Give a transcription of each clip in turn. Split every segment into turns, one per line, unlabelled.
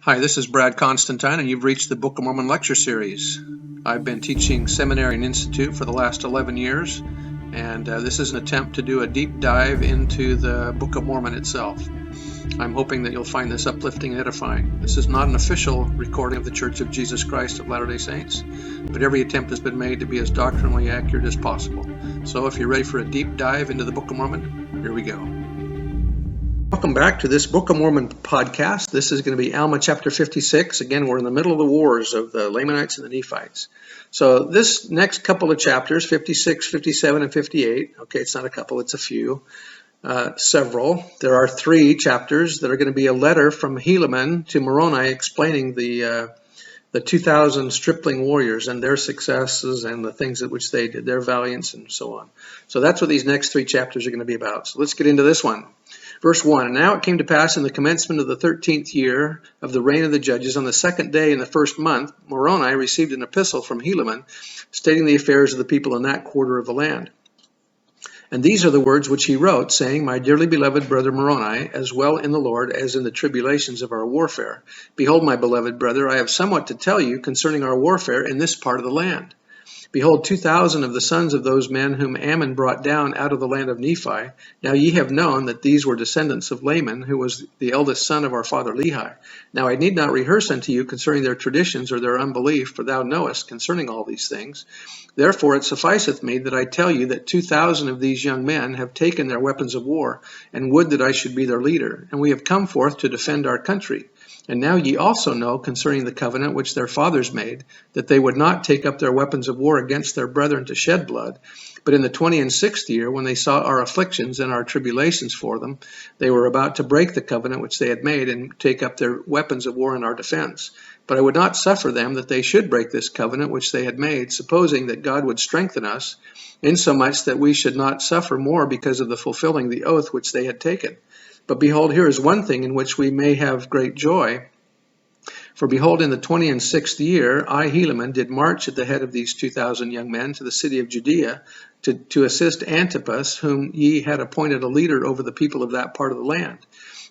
Hi, this is Brad Constantine, and you've reached the Book of Mormon lecture series. I've been teaching seminary and institute for the last 11 years, and this is an attempt to do a deep dive into the Book of Mormon itself. I'm hoping that you'll find this uplifting and edifying. This is not an official recording of the Church of Jesus Christ of Latter-day Saints, but every attempt has been made to be as doctrinally accurate as possible. So if you're ready for a deep dive into the Book of Mormon, here we go. Welcome back to this Book of Mormon podcast. This is going to be Alma chapter 56. Again, we're in the middle of the wars of the Lamanites and the Nephites. So this next couple of chapters, 56, 57, and 58, okay, it's not a couple, it's a few, several. There are 3 chapters that are going to be a letter from Helaman to Moroni explaining the 2,000 stripling warriors and their successes and the things at which they did, their valiance and so on. So that's what these next 3 chapters are going to be about. So let's get into this one. Verse 1, And now it came to pass in the commencement of the 13th year of the reign of the judges, on the 2nd day in the 1st month, Moroni received an epistle from Helaman, stating the affairs of the people in that quarter of the land. And these are the words which he wrote, saying, My dearly beloved brother Moroni, as well in the Lord as in the tribulations of our warfare. Behold, my beloved brother, I have somewhat to tell you concerning our warfare in this part of the land. Behold, 2,000 of the sons of those men whom Ammon brought down out of the land of Nephi. Now ye have known that these were descendants of Laman, who was the eldest son of our father Lehi. Now I need not rehearse unto you concerning their traditions or their unbelief, for thou knowest concerning all these things. Therefore it sufficeth me that I tell you that 2,000 of these young men have taken their weapons of war, and would that I should be their leader. And we have come forth to defend our country. And now ye also know concerning the covenant which their fathers made, that they would not take up their weapons of war against their brethren to shed blood. But in the 26th year, when they saw our afflictions and our tribulations for them, they were about to break the covenant which they had made, and take up their weapons of war in our defense. But I would not suffer them that they should break this covenant which they had made, supposing that God would strengthen us, insomuch that we should not suffer more because of the fulfilling the oath which they had taken. But behold, here is one thing in which we may have great joy. For behold, in the 26th year, I, Helaman, did march at the head of these 2,000 young men to the city of Judea to assist Antipas, whom ye had appointed a leader over the people of that part of the land.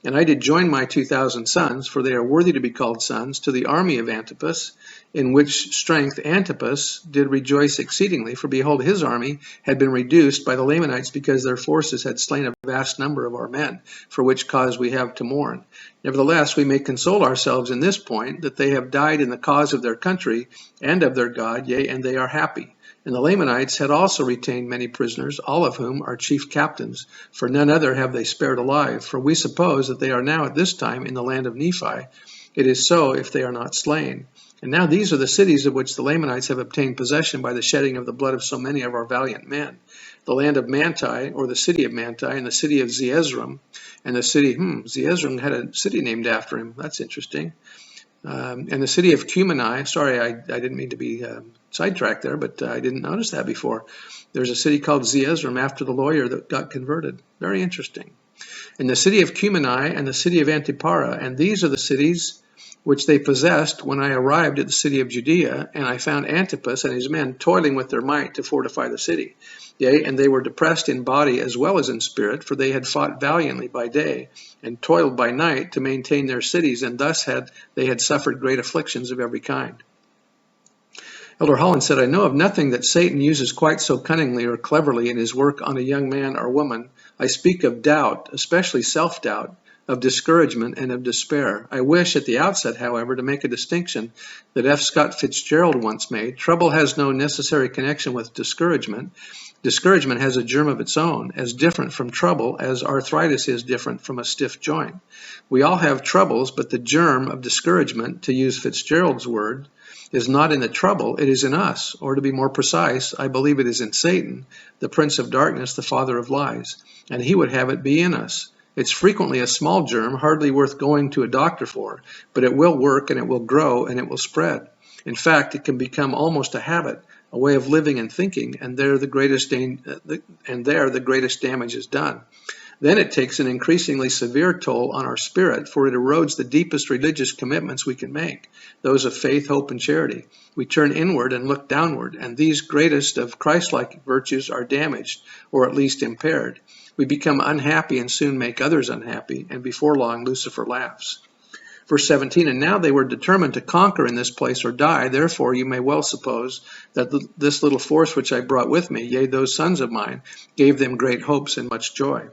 And I did join my 2,000 sons, for they are worthy to be called sons, to the army of Antipas, in which strength Antipas did rejoice exceedingly. For behold, his army had been reduced by the Lamanites, because their forces had slain a vast number of our men, for which cause we have to mourn. Nevertheless, we may console ourselves in this point, that they have died in the cause of their country and of their God, yea, and they are happy. And the Lamanites had also retained many prisoners, all of whom are chief captains, for none other have they spared alive. For we suppose that they are now at this time in the land of Nephi. It is so, if they are not slain. And now these are the cities of which the Lamanites have obtained possession by the shedding of the blood of so many of our valiant men. The land of Manti, or the city of Manti, and the city of Zeezrom, and the city, Zeezrom had a city named after him. That's interesting. And the city of Cumeni, sorry, I didn't mean to be sidetracked there, but I didn't notice that before. There's a city called Zeezrom after the lawyer that got converted. Very interesting. And the city of Cumeni and the city of Antipara, and these are the cities which they possessed when I arrived at the city of Judea, and I found Antipas and his men toiling with their might to fortify the city. Yea, and they were depressed in body as well as in spirit, for they had fought valiantly by day, and toiled by night to maintain their cities, and thus they had suffered great afflictions of every kind. Elder Holland said, I know of nothing that Satan uses quite so cunningly or cleverly in his work on a young man or woman. I speak of doubt, especially self-doubt, of discouragement and of despair. I wish at the outset, however, to make a distinction that F. Scott Fitzgerald once made. Trouble has no necessary connection with discouragement. Discouragement has a germ of its own, as different from trouble as arthritis is different from a stiff joint. We all have troubles, but the germ of discouragement, to use Fitzgerald's word, is not in the trouble, it is in us. Or to be more precise, I believe it is in Satan, the prince of darkness, the father of lies, and he would have it be in us. It's frequently a small germ, hardly worth going to a doctor for, but it will work and it will grow and it will spread. In fact, it can become almost a habit, a way of living and thinking, and there the greatest damage is done. Then it takes an increasingly severe toll on our spirit, for it erodes the deepest religious commitments we can make, those of faith, hope, and charity. We turn inward and look downward, and these greatest of Christ-like virtues are damaged, or at least impaired. We become unhappy and soon make others unhappy, and before long Lucifer laughs. Verse 17, and now they were determined to conquer in this place or die. Therefore you may well suppose that this little force which I brought with me, yea, those sons of mine, gave them great hopes and much joy.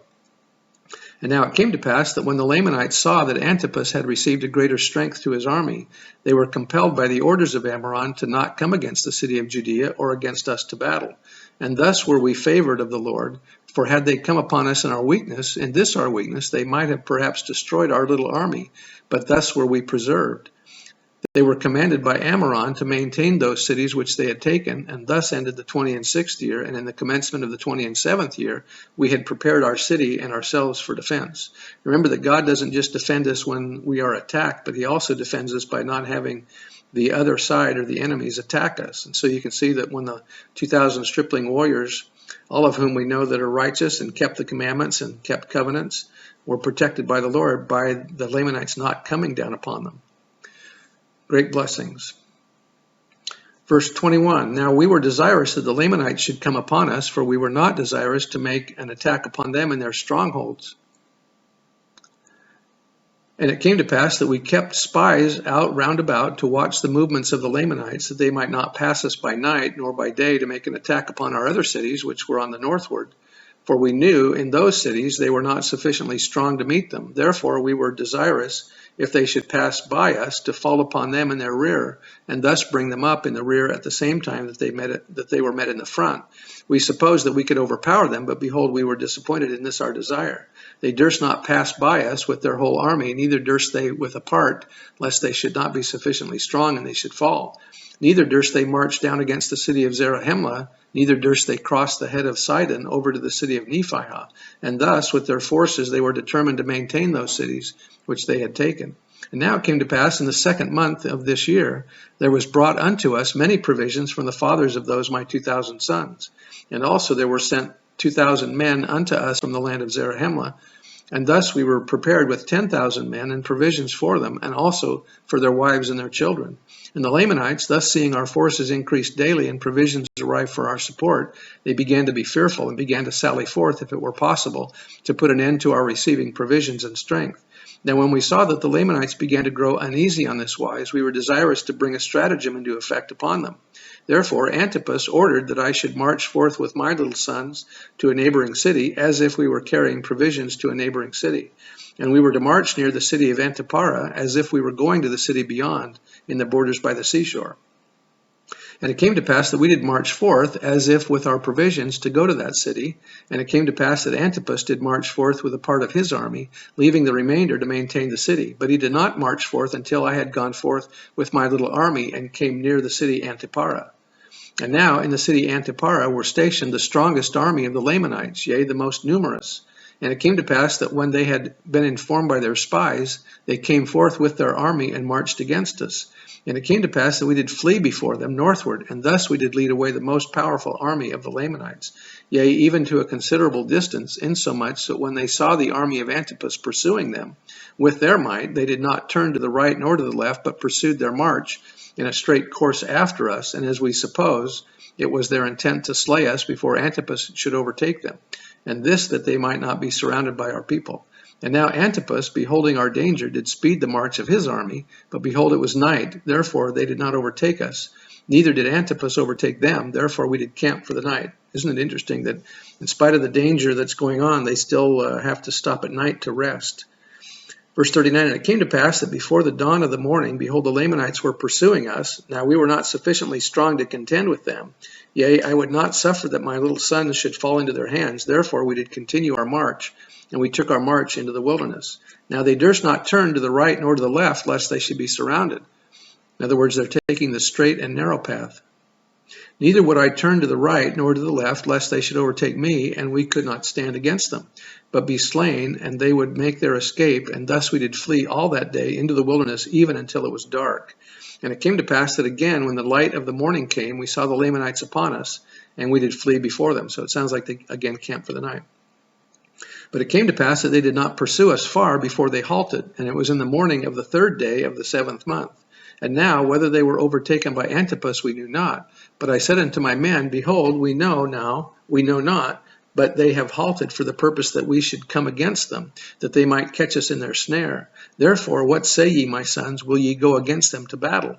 And now it came to pass that when the Lamanites saw that Antipas had received a greater strength to his army, they were compelled by the orders of Ammoron to not come against the city of Judea or against us to battle. And thus were we favored of the Lord, for had they come upon us in our weakness, in this our weakness, they might have perhaps destroyed our little army, but thus were we preserved. They were commanded by Ammoron to maintain those cities which they had taken, and thus ended the 26th year, and in the commencement of the 27th year, we had prepared our city and ourselves for defense. Remember that God doesn't just defend us when we are attacked, but he also defends us by not having the other side or the enemies attack us. And so you can see that when the 2,000 stripling warriors, all of whom we know that are righteous and kept the commandments and kept covenants, were protected by the Lord by the Lamanites not coming down upon them. Great blessings. Verse 21, now we were desirous that the Lamanites should come upon us, for we were not desirous to make an attack upon them in their strongholds. And it came to pass that we kept spies out round about to watch the movements of the Lamanites, that they might not pass us by night nor by day to make an attack upon our other cities, which were on the northward. For we knew in those cities they were not sufficiently strong to meet them. Therefore we were desirous, if they should pass by us, to fall upon them in their rear, and thus bring them up in the rear at the same time that they were met in the front. We supposed that we could overpower them, but behold, we were disappointed in this our desire. They durst not pass by us with their whole army, neither durst they with a part, lest they should not be sufficiently strong and they should fall. Neither durst they march down against the city of Zarahemla, neither durst they cross the head of Sidon over to the city of Nephihah. And thus, with their forces, they were determined to maintain those cities which they had taken. And now it came to pass in the 2nd month of this year, there was brought unto us many provisions from the fathers of those my 2,000 sons. And also there were sent 2,000 men unto us from the land of Zarahemla. And thus we were prepared with 10,000 men and provisions for them, and also for their wives and their children. And the Lamanites, thus seeing our forces increase daily and provisions arrive for our support, they began to be fearful and began to sally forth, if it were possible, to put an end to our receiving provisions and strength. Now when we saw that the Lamanites began to grow uneasy on this wise, we were desirous to bring a stratagem into effect upon them. Therefore Antipas ordered that I should march forth with my little sons to a neighboring city, as if we were carrying provisions to a neighboring city. And we were to march near the city of Antipara, as if we were going to the city beyond, in the borders by the seashore. And it came to pass that we did march forth, as if with our provisions, to go to that city. And it came to pass that Antipas did march forth with a part of his army, leaving the remainder to maintain the city. But he did not march forth until I had gone forth with my little army, and came near the city Antipara. And now in the city Antipara were stationed the strongest army of the Lamanites, yea, the most numerous. And it came to pass that when they had been informed by their spies, they came forth with their army and marched against us. And it came to pass that we did flee before them northward, and thus we did lead away the most powerful army of the Lamanites, yea, even to a considerable distance, insomuch that when they saw the army of Antipas pursuing them with their might, they did not turn to the right nor to the left, but pursued their march in a straight course after us. And as we suppose, it was their intent to slay us before Antipas should overtake them, and this that they might not be surrounded by our people. And now Antipas, beholding our danger, did speed the march of his army, but behold, it was night, therefore they did not overtake us, neither did Antipas overtake them, therefore we did camp for the night. Isn't it interesting that in spite of the danger that's going on, they still have to stop at night to rest? Verse 39, and it came to pass that before the dawn of the morning, behold, the Lamanites were pursuing us. Now we were not sufficiently strong to contend with them. Yea, I would not suffer that my little sons should fall into their hands. Therefore we did continue our march, and we took our march into the wilderness. Now they durst not turn to the right nor to the left, lest they should be surrounded. In other words, they're taking the straight and narrow path. Neither would I turn to the right nor to the left, lest they should overtake me, and we could not stand against them, but be slain, and they would make their escape. And thus we did flee all that day into the wilderness, even until it was dark. And it came to pass that again, when the light of the morning came, we saw the Lamanites upon us, and we did flee before them. So it sounds like they again camped for the night. But it came to pass that they did not pursue us far before they halted, and it was in the morning of the 3rd day of the 7th month. And now, whether they were overtaken by Antipas, we knew not. But I said unto my men, behold, we know not, but they have halted for the purpose that we should come against them, that they might catch us in their snare. Therefore, what say ye, my sons? Will ye go against them to battle?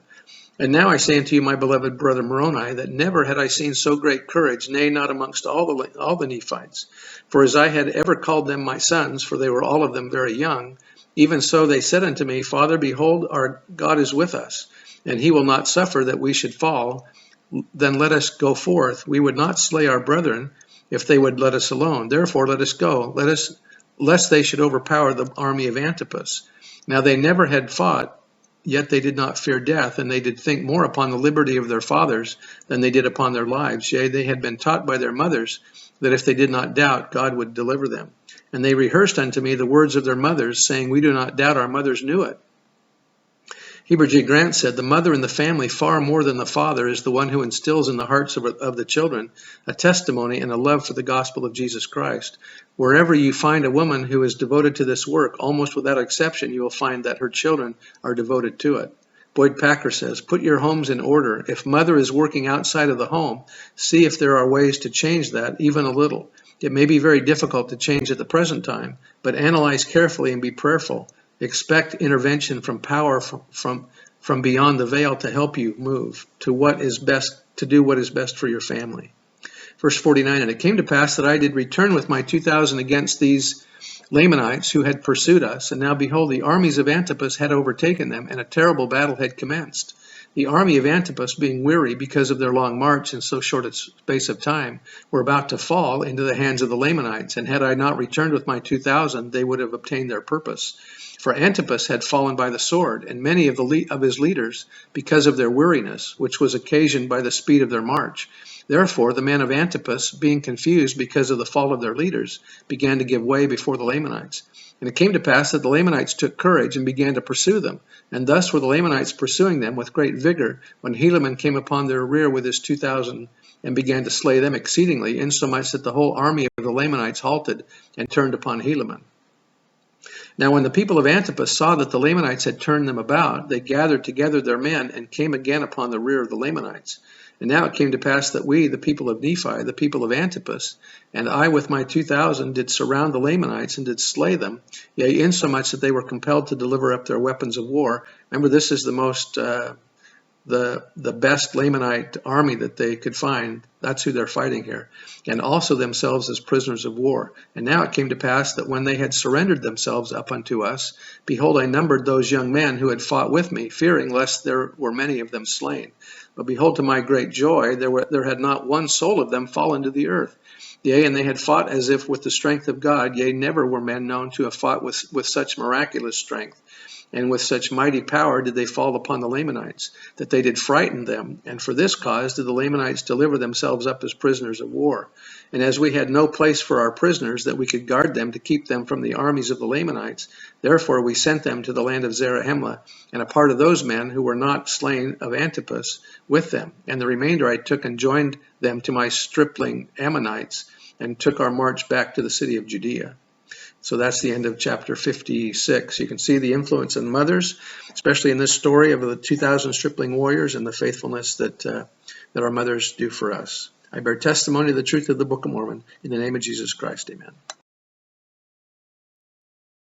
And now I say unto you, my beloved brother Moroni, that never had I seen so great courage, nay, not amongst all the Nephites. For as I had ever called them my sons, for they were all of them very young, even so they said unto me, Father, behold, our God is with us, and he will not suffer that we should fall. Then let us go forth. We would not slay our brethren, if they would let us alone. Therefore let us go, lest they should overpower the army of Antipas. Now they never had fought, yet they did not fear death, and they did think more upon the liberty of their fathers than they did upon their lives. Yea, they had been taught by their mothers that if they did not doubt, God would deliver them. And they rehearsed unto me the words of their mothers, saying, We do not doubt, our mothers knew it. Heber G. Grant said, The mother in the family, far more than the father, is the one who instills in the hearts of the children a testimony and a love for the gospel of Jesus Christ. Wherever you find a woman who is devoted to this work, almost without exception, you will find that her children are devoted to it. Boyd Packer says, Put your homes in order. If mother is working outside of the home, see if there are ways to change that, even a little. It may be very difficult to change at the present time, but analyze carefully and be prayerful. Expect intervention from power from beyond the veil to help you move to what is best, to do what is best for your family. Verse 49, And it came to pass that I did return with my 2,000 against these Lamanites who had pursued us, and now behold, the armies of Antipas had overtaken them, and a terrible battle had commenced. The army of Antipas, being weary because of their long march in so short a space of time, were about to fall into the hands of the Lamanites, and had I not returned with my 2,000, they would have obtained their purpose. For Antipas had fallen by the sword, and many of his leaders, because of their weariness, which was occasioned by the speed of their march. Therefore the men of Antipas, being confused because of the fall of their leaders, began to give way before the Lamanites. And it came to pass that the Lamanites took courage and began to pursue them. And thus were the Lamanites pursuing them with great vigor, when Helaman came upon their rear with his 2,000 and began to slay them exceedingly, insomuch that the whole army of the Lamanites halted and turned upon Helaman. Now when the people of Antipas saw that the Lamanites had turned them about, they gathered together their men and came again upon the rear of the Lamanites. And now it came to pass that we, the people of Nephi, the people of Antipas, and I with my 2,000 did surround the Lamanites and did slay them, yea, insomuch that they were compelled to deliver up their weapons of war. Remember, this is the most the best Lamanite army that they could find. That's who they're fighting here. And also themselves as prisoners of war. And now it came to pass that when they had surrendered themselves up unto us, behold, I numbered those young men who had fought with me, fearing lest there were many of them slain. But behold, to my great joy, there had not one soul of them fallen to the earth. Yea, and they had fought as if with the strength of God. Yea, never were men known to have fought with such miraculous strength. And with such mighty power did they fall upon the Lamanites, that they did frighten them. And for this cause did the Lamanites deliver themselves up as prisoners of war. And as we had no place for our prisoners, that we could guard them to keep them from the armies of the Lamanites, therefore we sent them to the land of Zarahemla, and a part of those men who were not slain of Antipas with them. And the remainder I took and joined them to my stripling Ammonites, and took our march back to the city of Judea. So that's the end of chapter 56. You can see the influence of mothers, especially in this story of the 2,000 stripling warriors and the faithfulness that our mothers do for us. I bear testimony of the truth of the Book of Mormon. In the name of Jesus Christ, amen.